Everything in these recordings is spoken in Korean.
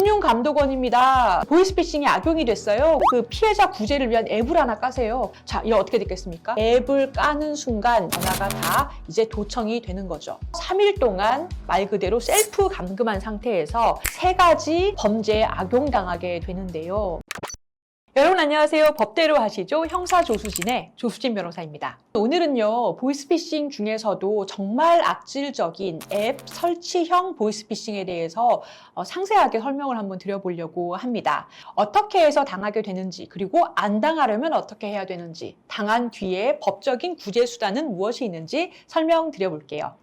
금융감독원입니다. 보이스피싱이 악용이 됐어요. 그 피해자 구제를 위한 앱을 하나 까세요. 자, 이거 어떻게 됐겠습니까? 앱을 까는 순간 전화가 다 이제 도청이 되는 거죠. 3일 동안 말 그대로 셀프 감금한 상태에서 3가지 범죄에 악용당하게 되는데요. 여러분 안녕하세요. 법대로 하시죠. 형사 조수진의 조수진 변호사입니다. 오늘은요, 보이스피싱 중에서도 정말 악질적인 앱 설치형 보이스피싱에 대해서 상세하게 설명을 한번 드려보려고 합니다. 어떻게 해서 당하게 되는지, 그리고 안 당하려면 어떻게 해야 되는지, 당한 뒤에 법적인 구제 수단은 무엇이 있는지 설명드려볼게요.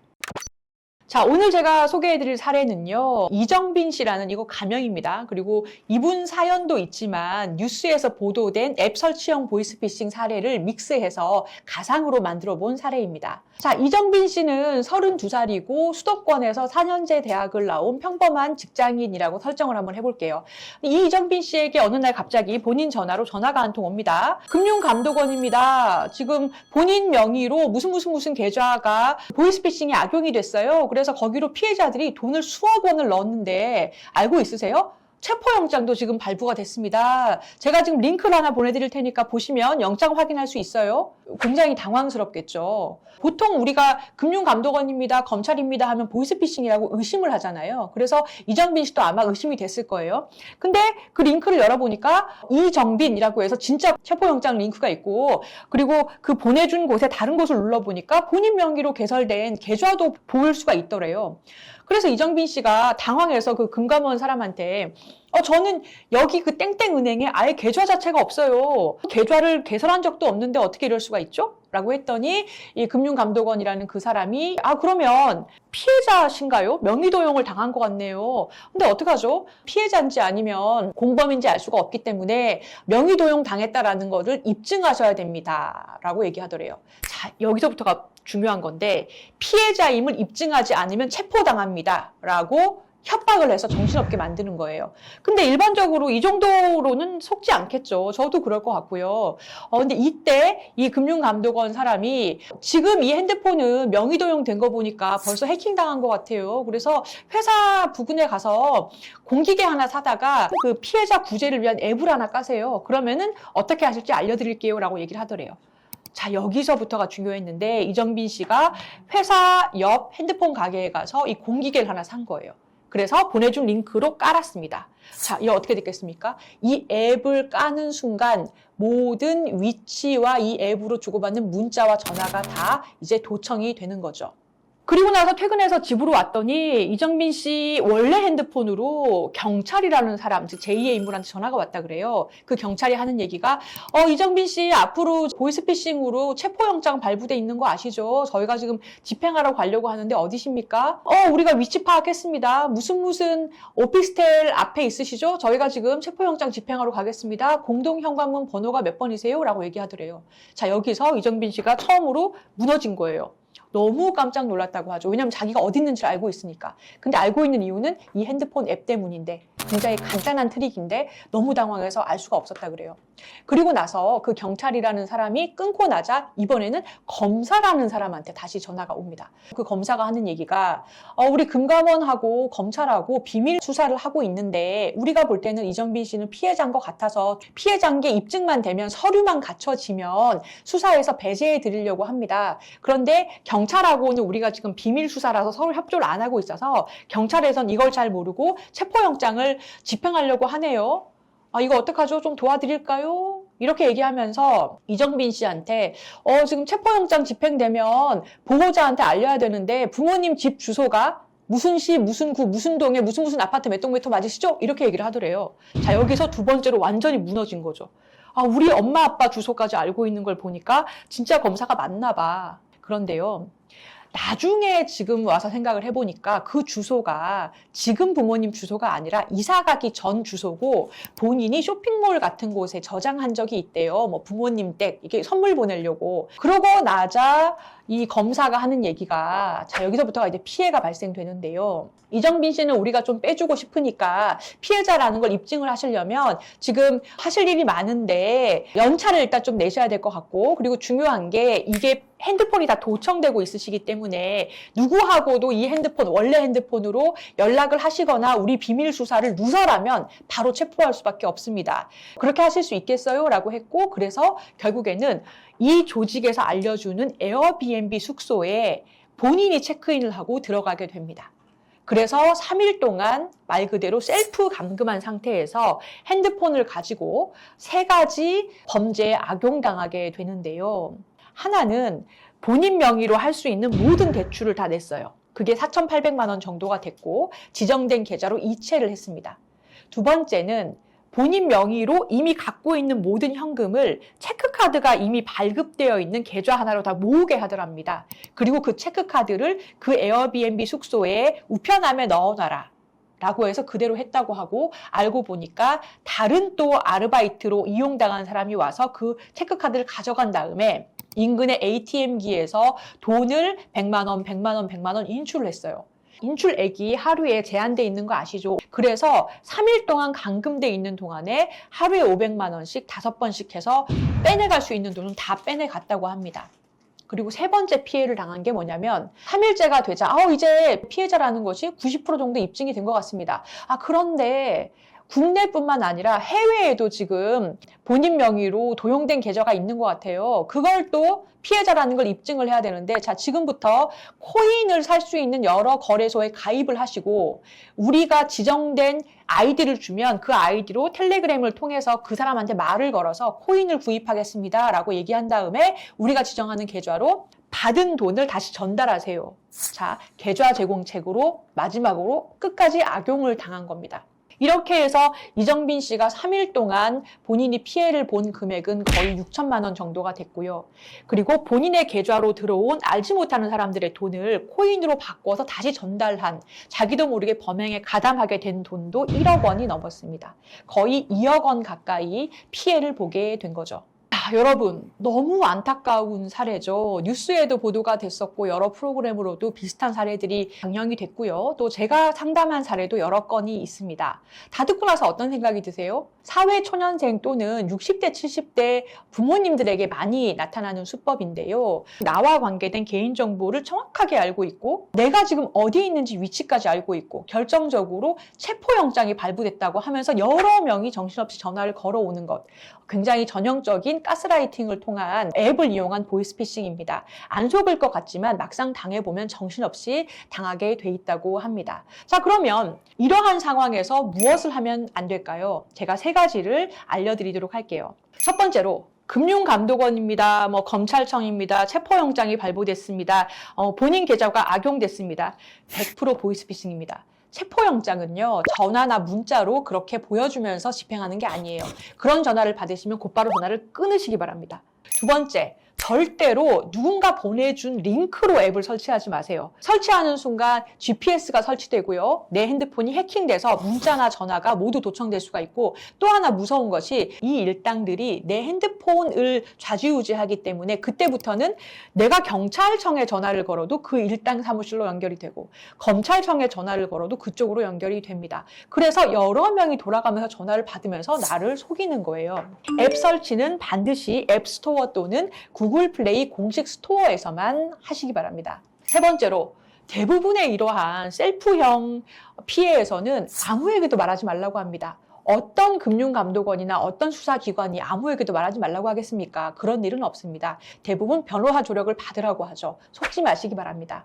자, 오늘 제가 소개해드릴 사례는요, 이정빈 씨라는 이거 가명입니다. 그리고 이분 사연도 있지만 뉴스에서 보도된 앱 설치형 보이스피싱 사례를 믹스해서 가상으로 만들어 본 사례입니다. 자, 이정빈 씨는 32살이고 수도권에서 4년제 대학을 나온 평범한 직장인이라고 설정을 한번 해볼게요. 이 이정빈 씨에게 어느 날 갑자기 본인 전화로 전화가 한 통 옵니다. 금융감독원입니다. 지금 본인 명의로 무슨 계좌가 보이스피싱이 악용이 됐어요. 그래서 거기로 피해자들이 돈을 수억 원을 넣었는데 알고 있으세요? 체포영장도 지금 발부가 됐습니다. 제가 지금 링크를 하나 보내드릴 테니까 보시면 영장 확인할 수 있어요. 굉장히 당황스럽겠죠. 보통 우리가 금융감독원입니다, 검찰입니다 하면 보이스피싱이라고 의심을 하잖아요. 그래서 이정빈 씨도 아마 의심이 됐을 거예요. 근데 그 링크를 열어보니까 이정빈이라고 해서 진짜 체포영장 링크가 있고, 그리고 그 보내준 곳에 다른 곳을 눌러보니까 본인 명의로 개설된 계좌도 보일 수가 있더래요. 그래서 이정빈 씨가 당황해서 그 금감원 사람한테 저는 여기 그 땡땡 은행에 아예 계좌 자체가 없어요. 계좌를 개설한 적도 없는데 어떻게 이럴 수가 있죠? 라고 했더니 이 금융감독원이라는 그 사람이 그러면 피해자신가요? 명의도용을 당한 것 같네요. 근데 어떡하죠? 피해자인지 아니면 공범인지 알 수가 없기 때문에 명의도용 당했다라는 것을 입증하셔야 됩니다. 라고 얘기하더래요. 자, 여기서부터가 중요한 건데 피해자임을 입증하지 않으면 체포당합니다. 라고 협박을 해서 정신없게 만드는 거예요. 근데 일반적으로 이 정도로는 속지 않겠죠. 저도 그럴 것 같고요. 근데 이때 이 금융감독원 사람이 지금 이 핸드폰은 명의도용 된 거 보니까 벌써 해킹당한 것 같아요. 그래서 회사 부근에 가서 공기계 하나 사다가 그 피해자 구제를 위한 앱을 하나 까세요. 그러면은 어떻게 하실지 알려드릴게요. 라고 얘기를 하더래요. 자, 여기서부터가 중요했는데 이정빈 씨가 회사 옆 핸드폰 가게에 가서 이 공기계를 하나 산 거예요. 그래서 보내준 링크로 깔았습니다. 자, 이거 어떻게 됐겠습니까? 이 앱을 까는 순간 모든 위치와 이 앱으로 주고받는 문자와 전화가 다 이제 도청이 되는 거죠. 그리고 나서 퇴근해서 집으로 왔더니 이정빈 씨 원래 핸드폰으로 경찰이라는 사람, 즉 제2의 인물한테 전화가 왔다 그래요. 그 경찰이 하는 얘기가 이정빈 씨 앞으로 보이스피싱으로 체포영장 발부돼 있는 거 아시죠? 저희가 지금 집행하러 가려고 하는데 어디십니까? 우리가 위치 파악했습니다. 무슨 오피스텔 앞에 있으시죠? 저희가 지금 체포영장 집행하러 가겠습니다. 공동현관문 번호가 몇 번이세요? 라고 얘기하더래요. 자, 여기서 이정빈 씨가 처음으로 무너진 거예요. 너무 깜짝 놀랐다고 하죠. 왜냐하면 자기가 어디 있는지를 알고 있으니까. 근데 알고 있는 이유는 이 핸드폰 앱 때문인데, 굉장히 간단한 트릭인데 너무 당황해서 알 수가 없었다 그래요. 그리고 나서 그 경찰이라는 사람이 끊고 나자 이번에는 검사라는 사람한테 다시 전화가 옵니다. 그 검사가 하는 얘기가 우리 금감원하고 검찰하고 비밀 수사를 하고 있는데 우리가 볼 때는 이정빈 씨는 피해자인 것 같아서 피해자인 게 입증만 되면 서류만 갖춰지면 수사에서 배제해 드리려고 합니다. 그런데 경찰하고는 우리가 지금 비밀 수사라서 서로 협조를 안 하고 있어서 경찰에선 이걸 잘 모르고 체포영장을 집행하려고 하네요. 이거 어떡하죠? 좀 도와드릴까요? 이렇게 얘기하면서 이정빈 씨한테 지금 체포영장 집행되면 보호자한테 알려야 되는데 부모님 집 주소가 무슨 시, 무슨 구, 무슨 동에 무슨 아파트 몇 동 몇 호 맞으시죠? 이렇게 얘기를 하더래요. 자, 여기서 두 번째로 완전히 무너진 거죠. 우리 엄마 아빠 주소까지 알고 있는 걸 보니까 진짜 검사가 맞나 봐. 그런데요, 나중에 지금 와서 생각을 해보니까 그 주소가 지금 부모님 주소가 아니라 이사 가기 전 주소고 본인이 쇼핑몰 같은 곳에 저장한 적이 있대요. 뭐 부모님 댁 이게 선물 보내려고. 그러고 나자 이 검사가 하는 얘기가 자 여기서부터가 이제 피해가 발생되는데요. 이정빈 씨는 우리가 좀 빼주고 싶으니까 피해자라는 걸 입증을 하시려면 지금 하실 일이 많은데 연차를 일단 좀 내셔야 될 것 같고 그리고 중요한 게 이게 핸드폰이 다 도청되고 있으시기 때문에 누구하고도 이 핸드폰 원래 핸드폰으로 연락을 하시거나 우리 비밀 수사를 누설하면 바로 체포할 수밖에 없습니다. 그렇게 하실 수 있겠어요? 라고 했고 그래서 결국에는 이 조직에서 알려주는 에어비앤비 숙소에 본인이 체크인을 하고 들어가게 됩니다. 그래서 3일 동안 말 그대로 셀프 감금한 상태에서 핸드폰을 가지고 3가지 범죄에 악용당하게 되는데요. 하나는 본인 명의로 할 수 있는 모든 대출을 다 냈어요. 그게 4,800만 원 정도가 됐고 지정된 계좌로 이체를 했습니다. 두 번째는 본인 명의로 이미 갖고 있는 모든 현금을 체크카드가 이미 발급되어 있는 계좌 하나로 다 모으게 하더랍니다. 그리고 그 체크카드를 그 에어비앤비 숙소에 우편함에 넣어놔라 라고 해서 그대로 했다고 하고 알고 보니까 다른 또 아르바이트로 이용당한 사람이 와서 그 체크카드를 가져간 다음에 인근의 ATM기에서 돈을 100만 원, 100만 원, 100만 원 인출을 했어요. 인출액이 하루에 제한돼 있는 거 아시죠? 그래서 3일 동안 감금돼 있는 동안에 하루에 500만 원씩 5번씩 해서 빼내갈 수 있는 돈은 다 빼내갔다고 합니다. 그리고 3번째 피해를 당한 게 뭐냐면 3일째가 되자 이제 피해자라는 것이 90% 정도 입증이 된 것 같습니다. 그런데 국내뿐만 아니라 해외에도 지금 본인 명의로 도용된 계좌가 있는 것 같아요. 그걸 또 피해자라는 걸 입증을 해야 되는데 자 지금부터 코인을 살 수 있는 여러 거래소에 가입을 하시고 우리가 지정된 아이디를 주면 그 아이디로 텔레그램을 통해서 그 사람한테 말을 걸어서 코인을 구입하겠습니다 라고 얘기한 다음에 우리가 지정하는 계좌로 받은 돈을 다시 전달하세요. 자, 계좌 제공책으로 마지막으로 끝까지 악용을 당한 겁니다. 이렇게 해서 이정빈 씨가 3일 동안 본인이 피해를 본 금액은 거의 6천만 원 정도가 됐고요. 그리고 본인의 계좌로 들어온 알지 못하는 사람들의 돈을 코인으로 바꿔서 다시 전달한 자기도 모르게 범행에 가담하게 된 돈도 1억 원이 넘었습니다. 거의 2억 원 가까이 피해를 보게 된 거죠. 여러분 너무 안타까운 사례죠. 뉴스에도 보도가 됐었고 여러 프로그램으로도 비슷한 사례들이 방영이 됐고요. 또 제가 상담한 사례도 여러 건이 있습니다. 다 듣고 나서 어떤 생각이 드세요? 사회초년생 또는 60대, 70대 부모님들에게 많이 나타나는 수법인데요. 나와 관계된 개인정보를 정확하게 알고 있고 내가 지금 어디에 있는지 위치까지 알고 있고 결정적으로 체포영장이 발부됐다고 하면서 여러 명이 정신없이 전화를 걸어오는 것. 굉장히 전형적인 가스라이팅을 통한 앱을 이용한 보이스피싱입니다. 안 속을 것 같지만 막상 당해보면 정신없이 당하게 돼 있다고 합니다. 자, 그러면 이러한 상황에서 무엇을 하면 안 될까요? 제가 3가지를 알려드리도록 할게요. 첫 번째로 금융감독원입니다. 검찰청입니다. 체포영장이 발부됐습니다. 본인 계좌가 악용됐습니다. 100% 보이스피싱입니다. 체포영장은요, 전화나 문자로 그렇게 보여주면서 집행하는 게 아니에요. 그런 전화를 받으시면 곧바로 전화를 끊으시기 바랍니다. 두 번째, 절대로 누군가 보내준 링크로 앱을 설치하지 마세요. 설치하는 순간 GPS가 설치되고요. 내 핸드폰이 해킹돼서 문자나 전화가 모두 도청될 수가 있고 또 하나 무서운 것이 이 일당들이 내 핸드폰을 좌지우지하기 때문에 그때부터는 내가 경찰청에 전화를 걸어도 그 일당 사무실로 연결이 되고 검찰청에 전화를 걸어도 그쪽으로 연결이 됩니다. 그래서 여러 명이 돌아가면서 전화를 받으면서 나를 속이는 거예요. 앱 설치는 반드시 앱스토어 또는 구글 플레이 공식 스토어에서만 하시기 바랍니다. 3번째로 대부분의 이러한 셀프형 피해에서는 아무에게도 말하지 말라고 합니다. 어떤 금융감독원이나 어떤 수사기관이 아무에게도 말하지 말라고 하겠습니까? 그런 일은 없습니다. 대부분 변호사 조력을 받으라고 하죠. 속지 마시기 바랍니다.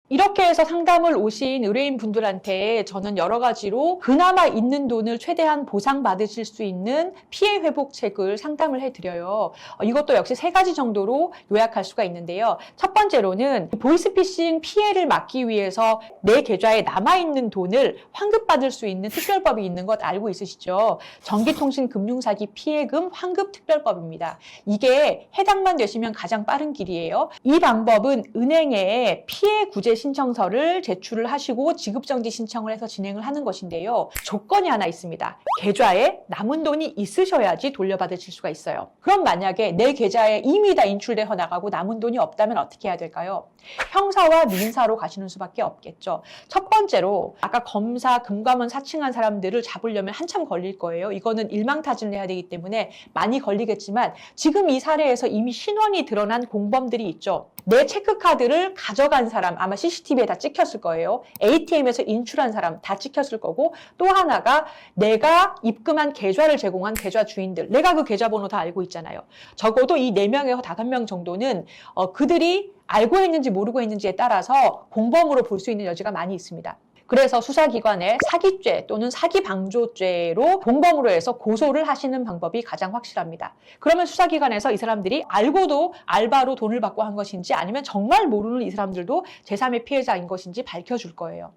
이렇게 해서 상담을 오신 의뢰인분들한테 저는 여러 가지로 그나마 있는 돈을 최대한 보상받으실 수 있는 피해 회복책을 상담을 해드려요. 이것도 역시 3가지 정도로 요약할 수가 있는데요. 첫 번째로는 보이스피싱 피해를 막기 위해서 내 계좌에 남아있는 돈을 환급받을 수 있는 특별법이 있는 것 알고 있으시죠? 전기통신금융사기 피해금 환급특별법입니다. 이게 해당만 되시면 가장 빠른 길이에요. 이 방법은 은행에 피해 구제 신청서를 제출을 하시고 지급정지 신청을 해서 진행을 하는 것인데요. 조건이 하나 있습니다. 계좌에 남은 돈이 있으셔야지 돌려받으실 수가 있어요. 그럼 만약에 내 계좌에 이미 다 인출돼서 나가고 남은 돈이 없다면 어떻게 해야 될까요? 형사와 민사로 가시는 수밖에 없겠죠. 첫 번째로 아까 검사, 금감원 사칭한 사람들을 잡으려면 한참 걸릴 거예요. 이거는 일망타진을 해야 되기 때문에 많이 걸리겠지만 지금 이 사례에서 이미 신원이 드러난 공범들이 있죠. 내 체크카드를 가져간 사람 아마 CCTV에 다 찍혔을 거예요. ATM에서 인출한 사람 다 찍혔을 거고 또 하나가 내가 입금한 계좌를 제공한 계좌 주인들 내가 그 계좌번호 다 알고 있잖아요. 적어도 이 4명에서 5명 정도는 그들이 알고 했는지 모르고 했는지에 따라서 공범으로 볼 수 있는 여지가 많이 있습니다. 그래서 수사기관에 사기죄 또는 사기방조죄로 공범으로 해서 고소를 하시는 방법이 가장 확실합니다. 그러면 수사기관에서 이 사람들이 알고도 알바로 돈을 받고 한 것인지 아니면 정말 모르는 이 사람들도 제3의 피해자인 것인지 밝혀줄 거예요.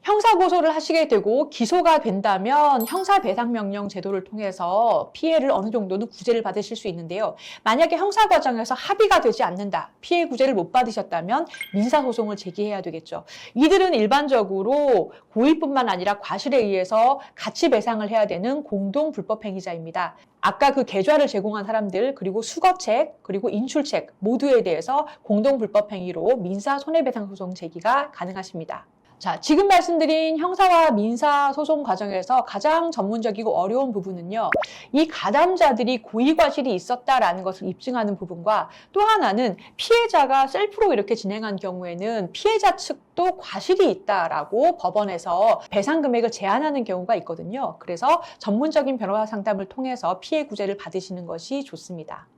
형사고소를 하시게 되고 기소가 된다면 형사배상명령 제도를 통해서 피해를 어느 정도는 구제를 받으실 수 있는데요. 만약에 형사 과정에서 합의가 되지 않는다, 피해 구제를 못 받으셨다면 민사소송을 제기해야 되겠죠. 이들은 일반적으로 고의뿐만 아니라 과실에 의해서 같이 배상을 해야 되는 공동불법행위자입니다. 아까 그 계좌를 제공한 사람들 그리고 수거책 그리고 인출책 모두에 대해서 공동불법행위로 민사손해배상소송 제기가 가능하십니다. 자, 지금 말씀드린 형사와 민사 소송 과정에서 가장 전문적이고 어려운 부분은요. 이 가담자들이 고의과실이 있었다라는 것을 입증하는 부분과 또 하나는 피해자가 셀프로 이렇게 진행한 경우에는 피해자 측도 과실이 있다라고 법원에서 배상 금액을 제한하는 경우가 있거든요. 그래서 전문적인 변호사 상담을 통해서 피해 구제를 받으시는 것이 좋습니다.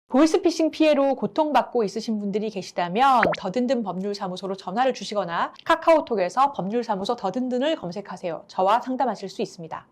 보이스피싱 피해로 고통받고 있으신 분들이 계시다면 더든든 법률사무소로 전화를 주시거나 카카오톡에서 법률사무소 더든든을 검색하세요. 저와 상담하실 수 있습니다.